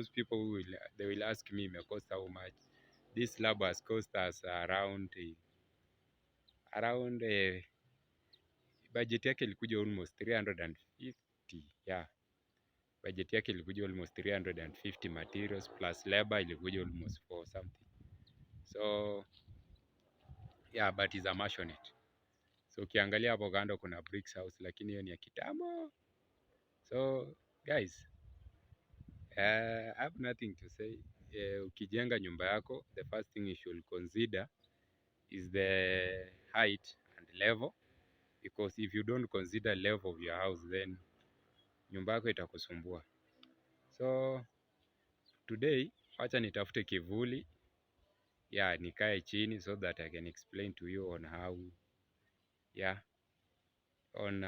Those people they will ask me may cost how much. This slab has cost us around budget yake ilikuja almost 350. Yeah, budget yake ilikuja almost 350, materials plus labor ilikuja almost for something. So yeah, but is a maisonette. So ukiangalia hapo kando kuna bricks house, lakini hiyo ni ya kitambo. So guys, I have nothing to say. Ukijenga nyumba yako, the first thing you should consider is the height and level, because if you don't consider level of your house, then nyumba yako itakusumbua. So today wacha nitafute kivuli, yeah, nikae chini so that I can explain to you on how, yeah, on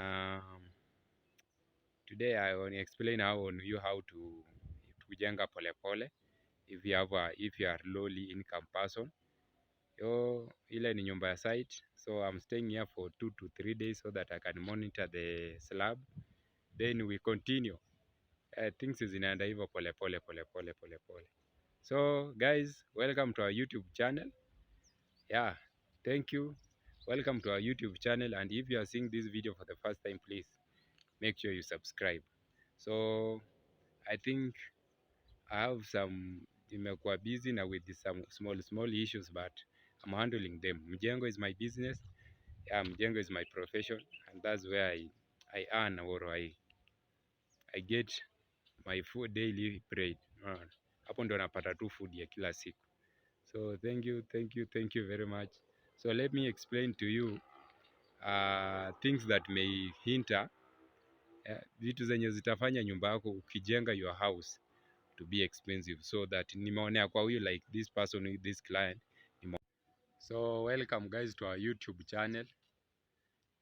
today I will explain how to kujenga polepole if you are lowly income person. Yo, ile ni nyumba ya site, so I'm staying here for 2 to 3 days so that I can monitor the slab, then we continue. Things zinaenda hivyo polepole polepole polepole. So guys, welcome to our YouTube channel. Yeah, thank you. Welcome to our YouTube channel, and if you are seeing this video for the first time, please make sure you subscribe. So I think I have nimekuwa busy na with some small issues, but I'm handling them. Mjengo is my business. Yeah, mjengo is my profession, and that's where I earn, or I get my food daily bread. Hapo ndo napata tu food ya kila siku. So thank you very much. So let me explain to you things that may hinder, vitu zenye zitafanya nyumba yako ukijenga your house to be expensive, so that nimeonea kwa huyu like this person, this client. So welcome guys to our YouTube channel.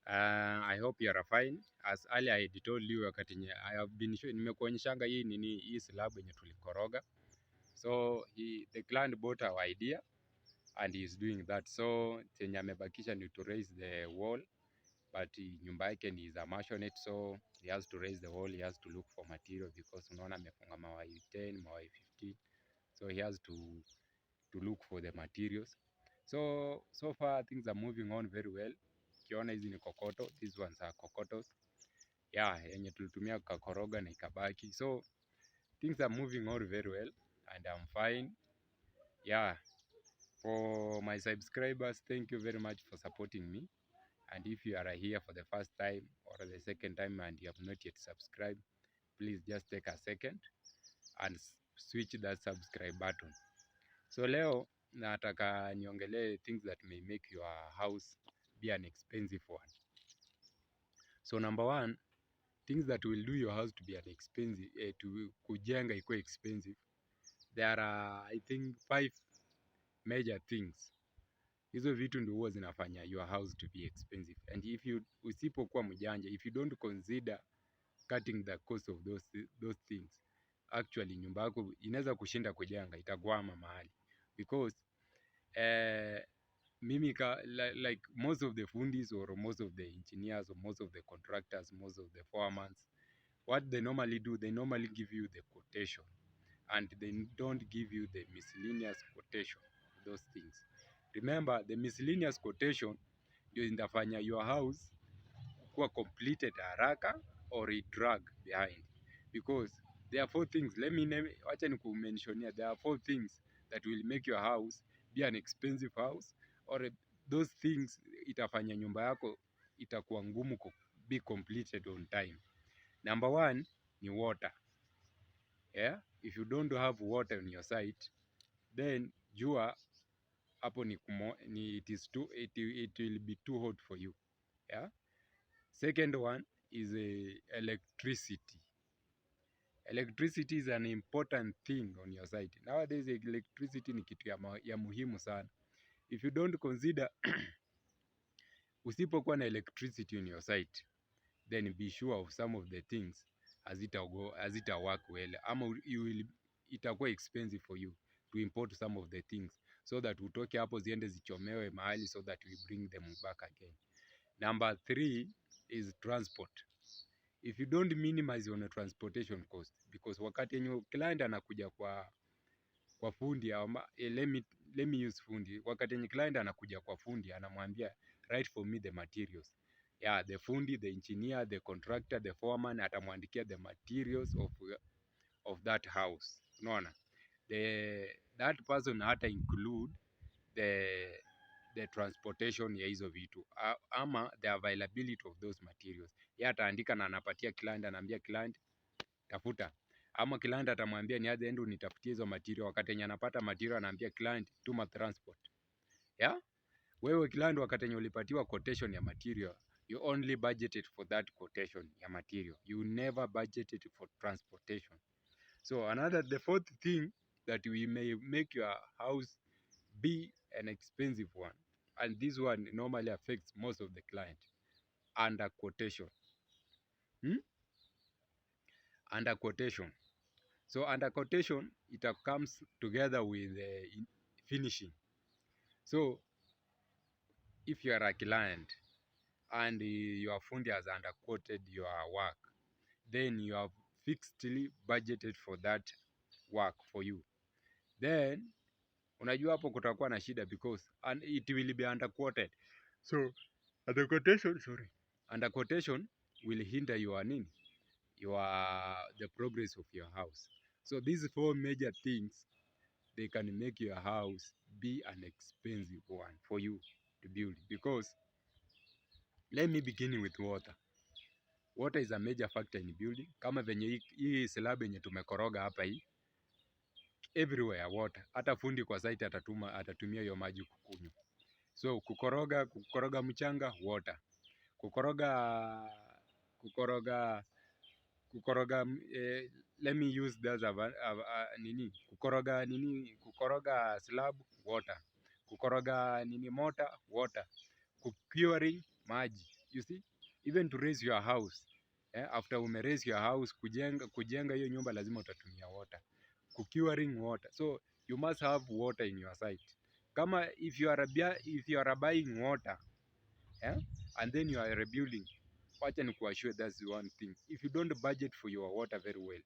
I hope you are fine. As earlier I told you, wakati I have been nimekuonyeshanga hii slab yenye tulikoroga. So the client bought our idea and he is doing that. So chenye amebakisha ni to raise the wall, but nyumba yake ni za maisonette, so he has to raise the wall, he has to look for material, because unaona amefunga mawai 10 mawai 15, so he has to look for the materials. So far things are moving on very well. Ukiona hizi ni kokoto, these ones are kokotos, yeah, yenye tulitumia kukoroga na ikabaki. So things are moving on very well and I'm fine. Yeah, for my subscribers, thank you very much for supporting me. And if you are here for the first time or the second time and you have not yet subscribed, please just take a second and switch that subscribe button. So leo nataka niongelee things that may make your house be an expensive one. So number one, things that will do your house to be an expensive, to kujenga ikuwe expensive. There are I think 5 major things. Hizo vitu ndio huwa zinafanya your house to be expensive. And if you usipokuwa mjanja, if you don't consider cutting the cost of those things, actually nyumba yako inaweza kushinda kujenga, itakwama mahali. Because mimi like most of the fundis or most of the engineers or most of the contractors, most of the foremen, what they normally do, they normally give you the quotation and they don't give you the miscellaneous quotation, those things. Remember, the miscellaneous quotation ndio inafanya your house kuwa completed haraka or it drag behind, because there are 4 things. Let me name, wacha nikumention here, there are 4 things that will make your house be an expensive house, or those things itafanya nyumba yako itakuwa ngumu be completed on time. Number 1 ni water. Yeah, if you don't have water on your site, then jua hapo it will be too hot for you. Yeah. Second one is electricity. Electricity is an important thing on your site. Nowadays electricity ni kitu ya muhimu sana. If you don't consider usipokuwa na electricity on your site, then be sure of some of the things hazita work well, ama itakuwa expensive for you to import some of the things, so that utoke hapo ziende zichomewe mahali, so that we bring them back again. Number 3 is transport. if you don't minimize on a transportation cost, because wakati yenye client anakuja kwa fundi let me use fundi. Wakati yenye client anakuja kwa fundi anamwambia write for me the materials. Yeah, the fundi, the engineer, the contractor, the foreman atamwandikia the materials of that house. Unaona? That person hata include the transportation ya hizo vitu ama the availability of those materials. Yeye ataandika na anapatia client, anaambia client tafuta, ama client atamwambia ni aje ende unitafutie hizo material. Wakati yenye anapata material anaambia client tuma transport. Yeah? Wewe client wakati yenye ulipatiwa quotation ya material, you only budgeted for that quotation ya material. You never budgeted for transportation. So the fourth thing that we may make your house be an expensive one, and this one normally affects most of the client, under quotation. Under quotation. So under quotation, it comes together with finishing. So if you are a client and your fundi has underquoted your work, then you have fixedly budgeted for that work for you. Then unajua hapo kutakuwa na shida because it will be underquoted. So underquotation will hinder the progress of your house. So these four major things, they can make your house be an expensive one for you to build. Because let me begin with water. Water is a major factor in building. Kama venye hii slab yenye tumekoroga hapa hii, everywhere water. Hata fundi kwa site atatumia hiyo maji kukunywa. So kukoroga mchanga, water. Kukoroga let me use that kukoroga slab, water. Kukoroga mortar, water. Curing, maji. You see, even to raise your house, after raise your house, kujenga hiyo nyumba lazima utatumia water. Curing, water. So you must have water in your site. Kama if you are buying water, and then you are rebuilding, wacha nikuassure that's one thing. If you don't budget for your water very well,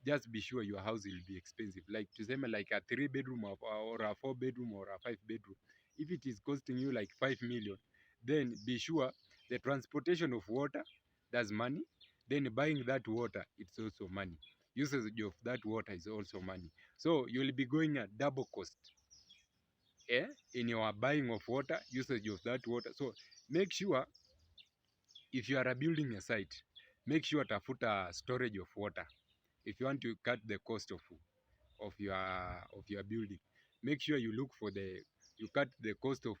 just be sure your house will be expensive. Like tuseme like a 3-bedroom or a 4-bedroom or a 5-bedroom. If it is costing you like 5 million, then be sure the transportation of water, that's money. Then buying that water, it's also money. Usage of that water is also money. So you will be going at double cost in your buying of water, usage of that water. So make sure if you are building a site, make sure tafuta storage of water. If you want to cut the cost of your building, make sure you cut the cost of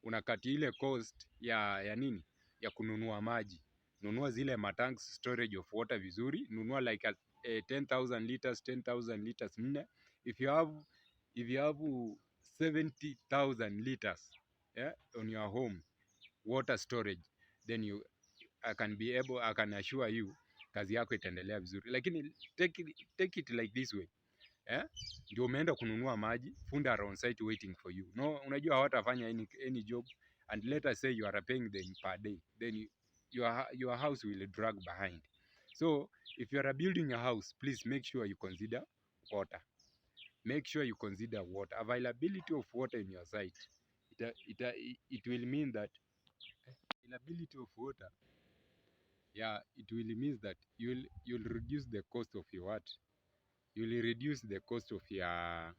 unakati ile cost ya nini ya kununua maji. Nunua zile matanks storage of water vizuri. Nunua like 10,000 liters 4. If you have 70,000 liters on your home water storage, then I can assure you kazi yako itaendelea vizuri. Lakini take it like this way. Ndio umeenda kununua maji, fundi are on site waiting for you. No, unajua hawatafanya any job, and let us say you are paying them per day, then your house will drag behind. So if you are building a house, please make sure you consider water. Make sure you consider water. Availability of water in your site. It will mean that availability of water, it will mean that you'll reduce the cost of your what? You'll reduce the cost of your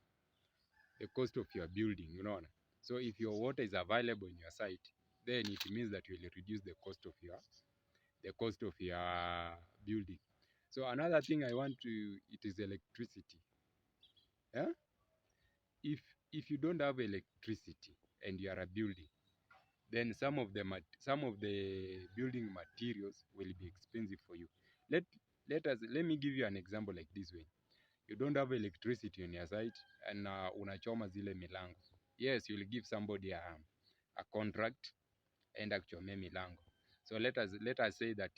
building, you know. So if your water is available in your site, then it means that you will reduce the cost of your building. So another thing it is electricity. If you don't have electricity and you are a building, then some of the building materials will be expensive for you. Let me give you an example like this way. You don't have electricity on your site and unachoma zile milango. Yes, you'll give somebody a contract and achome milango. So let us say that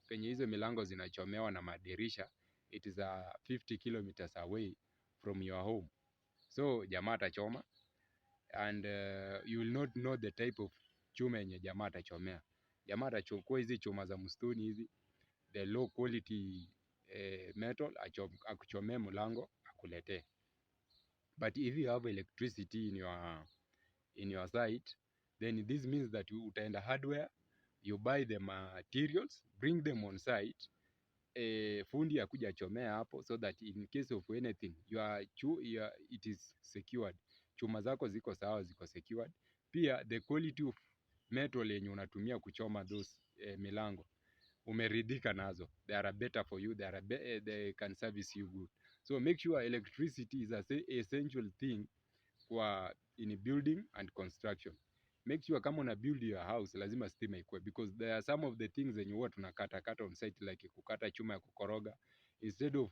penye hizo milango zinachomewa na madirisha, it is 50 kilometers away from your home. So jamaa atachoma, and you will not know the type of chuma yenye jamaa atachomea. Jamaa atachukua hizi chuma za msituni hizi, the low quality metal, akuchomee mlango akuletee. But if you have electricity in your site, then this means that you utaenda hardware, you buy the materials, bring them on site, fundi akuja achomea hapo, so that in case of anything it is secured. Chuma zako ziko sawa, ziko secured. Pia the quality of metal yenye unatumia kuchoma those milango umeridhika nazo, they are better for you, they can service you good. So make sure electricity is a essential thing kwa in building and construction. Make sure kama una build your house lazima stima ikuwe, because there are some of the things zenye huwa tunakata on site, like kukata chuma ya kukoroga, instead of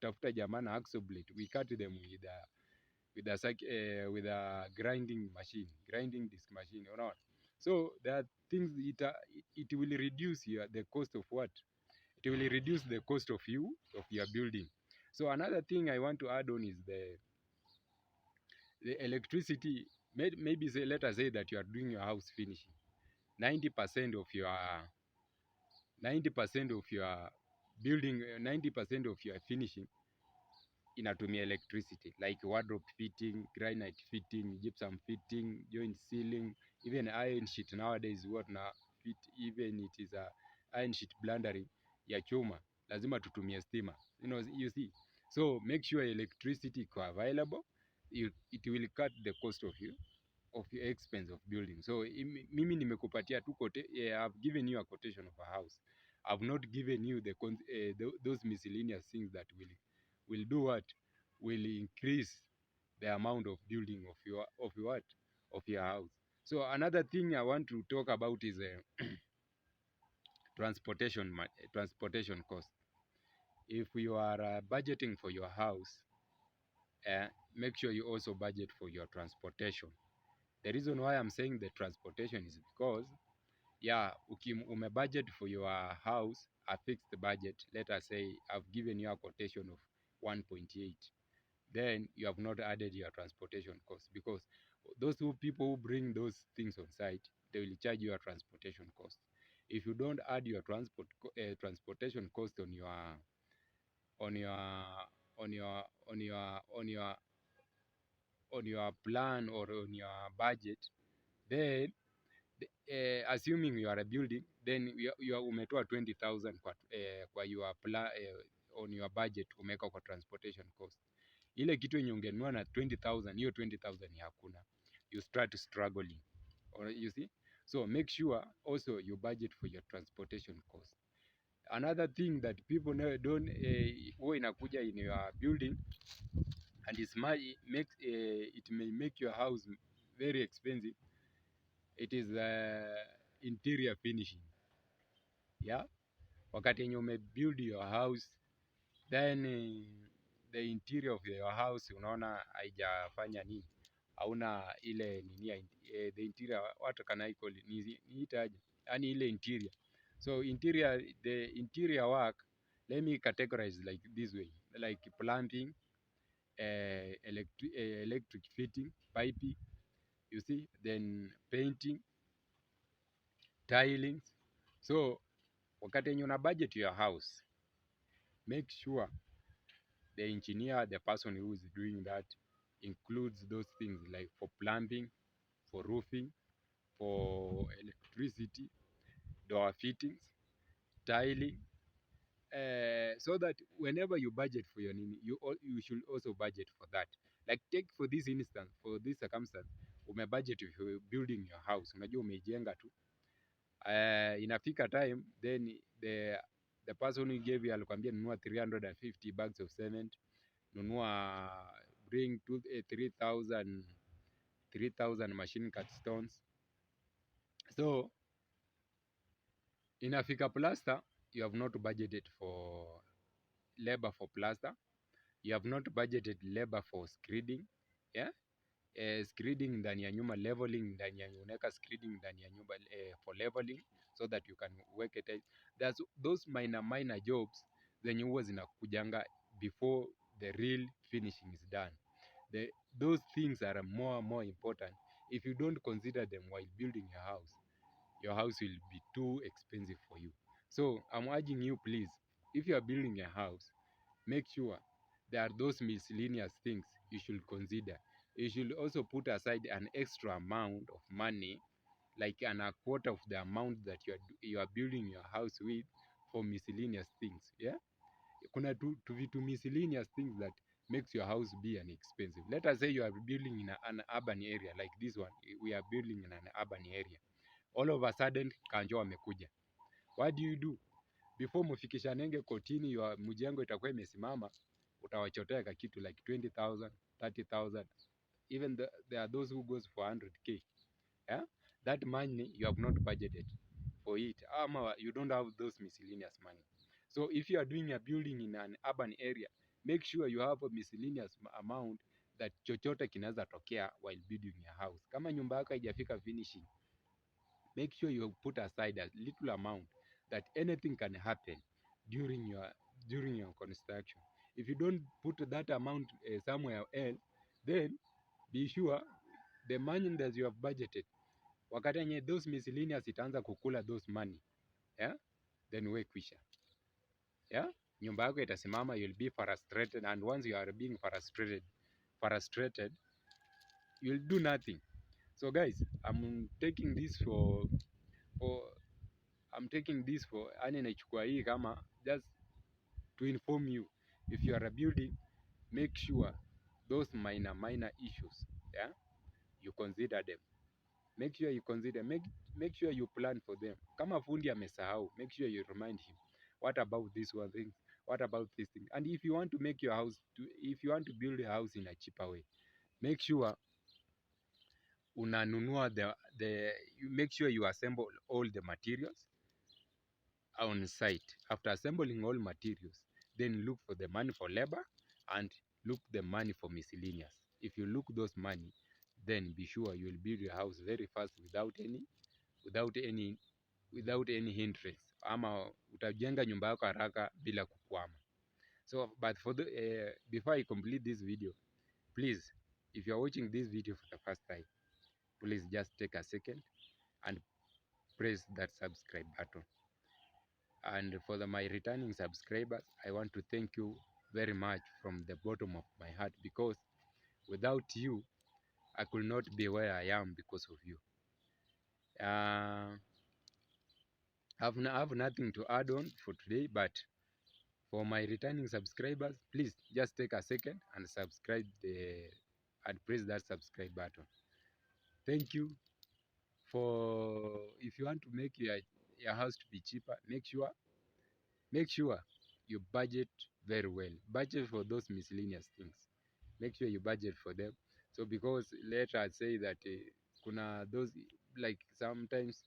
tafuta jamaa na hacksaw blade, we cut them with a grinding disc machine, unaona. So there are things it will reduce the cost of what, it will reduce the cost of your building. So another thing I want to add on is the electricity. Maybe say, let us say that you are doing your house finishing, 90% of your building, 90% of your finishing inatumia electricity, like wardrobe fitting, granite fitting, gypsum fitting, joint sealing, even iron sheet nowadays what na fit, even it is a iron sheet blendering ya chuma, lazima tutumie stima, you see. So make sure electricity iko available, it will cut the cost of your expense of building. So mimi nimekupatia tu I've given you a quotation of a house. I've not given you those miscellaneous things that will do what, will increase the amount of building of your house. So another thing I want to talk about is transportation cost. If you are budgeting for your house, make sure you also budget for your transportation. The reason why I'm saying the transportation is because, yeah, budget for your house, a fixed budget. Let us say I've given you a quotation of 1.8. Then you have not added your transportation cost, because those people who bring those things on site, they will charge you a transportation cost. If you don't add your transportation cost on your on your on your on your on your on your plan or on your budget, then assuming you are a building, then you umetoa 20,000 kwa your plan, on your budget umeweka kwa transportation cost. Ile kitu yenye ungenunua na 20,000, hiyo 20,000 ni hakuna, you start struggling, or you see. So make sure also you budget for your transportation cost. Another thing that people don't huwa inakuja in your building and it may make your house very expensive, it is interior finishing. Yeah, wakati yenye umebuild your house, then the interior of your house unaona haijafanya nini, hauna ile nini, the interior, what can I call it, niitaje, yani ile interior. So the interior work, let me categorize like this way, like plumbing, electric fitting, piping, you see, then painting, tilings. So wakati yenye una budget your house, make sure the engineer, the person who is doing that, includes those things, like for plumbing, for roofing, for electricity, door fittings, tiling, so that whenever you budget for your nini, you should also budget for that. Like take for this instance, for this circumstance, umebudget if you're building your house, unajua umeijenga tu, inafika time, then the person who gave you alikwambia nunua 350 bags of cement, bring 3,000 machine cut stones. So inafika plaster, you have not budgeted for labor for plaster, you have not budgeted labor for screeding, yeah, screeding ndani ya nyumba, leveling ndani ya unaweka screeding ndani ya nyumba, for leveling, so that you can work it. There's those minor jobs zenye huwa zinakujanga before the real finishing is done. Those things are more important. If you don't consider them while building your house will be too expensive for you. So I'm urging you, please, if you are building a house, make sure there are those miscellaneous things you should consider. You should also put aside an extra amount of money, like a quarter of the amount that you are building your house with, for miscellaneous things. Yeah, kuna vitu miscellaneous things that makes your house be an expensive. Let us say you are building in an urban area like this one. We are building in an urban area. All of a sudden Kanjo amekuja. What do? Before mfikishanenge kotini, ya mjengo itakuwa imesimama, utawachotea kitu like 20,000, 30,000. Even there are those who goes for 100k. Yeah? That money you have not budgeted for it. You don't have those miscellaneous money. So if you are doing a building in an urban area, make sure you have a miscellaneous amount that chochote kinaweza tokea while building your house. Kama nyumba yako haijafika finishing, make sure you put aside a little amount that anything can happen during your construction. If you don't put that amount somewhere else, then be sure the money that you have budgeted, wakati yenye those miscellaneous itaanza kukula those money, yeah, then we kwisha, yeah, nyumba yako itasimama, you'll be frustrated, and once you are being frustrated, you'll do nothing. So guys, I'm taking this for I'm taking this for, yani naichukua hii kama just to inform you, if you are a building, make sure those minor issues, yeah, you consider them. Make sure you consider, make sure you plan for them. Kama fundi amesahau, make sure you remind him, what about this one thing, what about this thing. And if you want to make your house if you want to build a house in a cheaper way, make sure unanunua you make sure you assemble all the materials on site. After assembling all materials, then look for the money for labor and look the money for miscellaneous. If you look those money, then be sure you will build your house very fast without any hindrance, ama utajenga nyumba yako haraka bila kukwama. So but before I complete this video, please, if you are watching this video for the first time, please just take a second and press that subscribe button. And for my returning subscribers, I want to thank you very much from the bottom of my heart, because without you, I could not be where I am because of you. I have nothing to add on for today, but for my returning subscribers, please just take a second and and press that subscribe button. Thank you. If you want to make your house to be cheaper, make sure you budget very well. Budget for those miscellaneous things. Make sure you budget for them. So because later I say that kuna those, like sometimes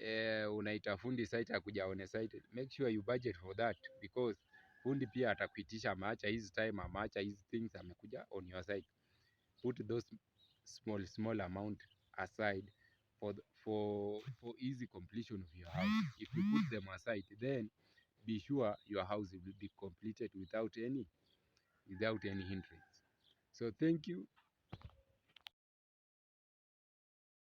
unaita fundi site akuja on site, make sure you budget for that, because fundi pia atakuitisha ameacha his time, ameacha his things, amekuja on your site. Put those small amount aside for easy completion of your house. If you put them aside, then be sure your house will be completed without any hindrance. So thank you.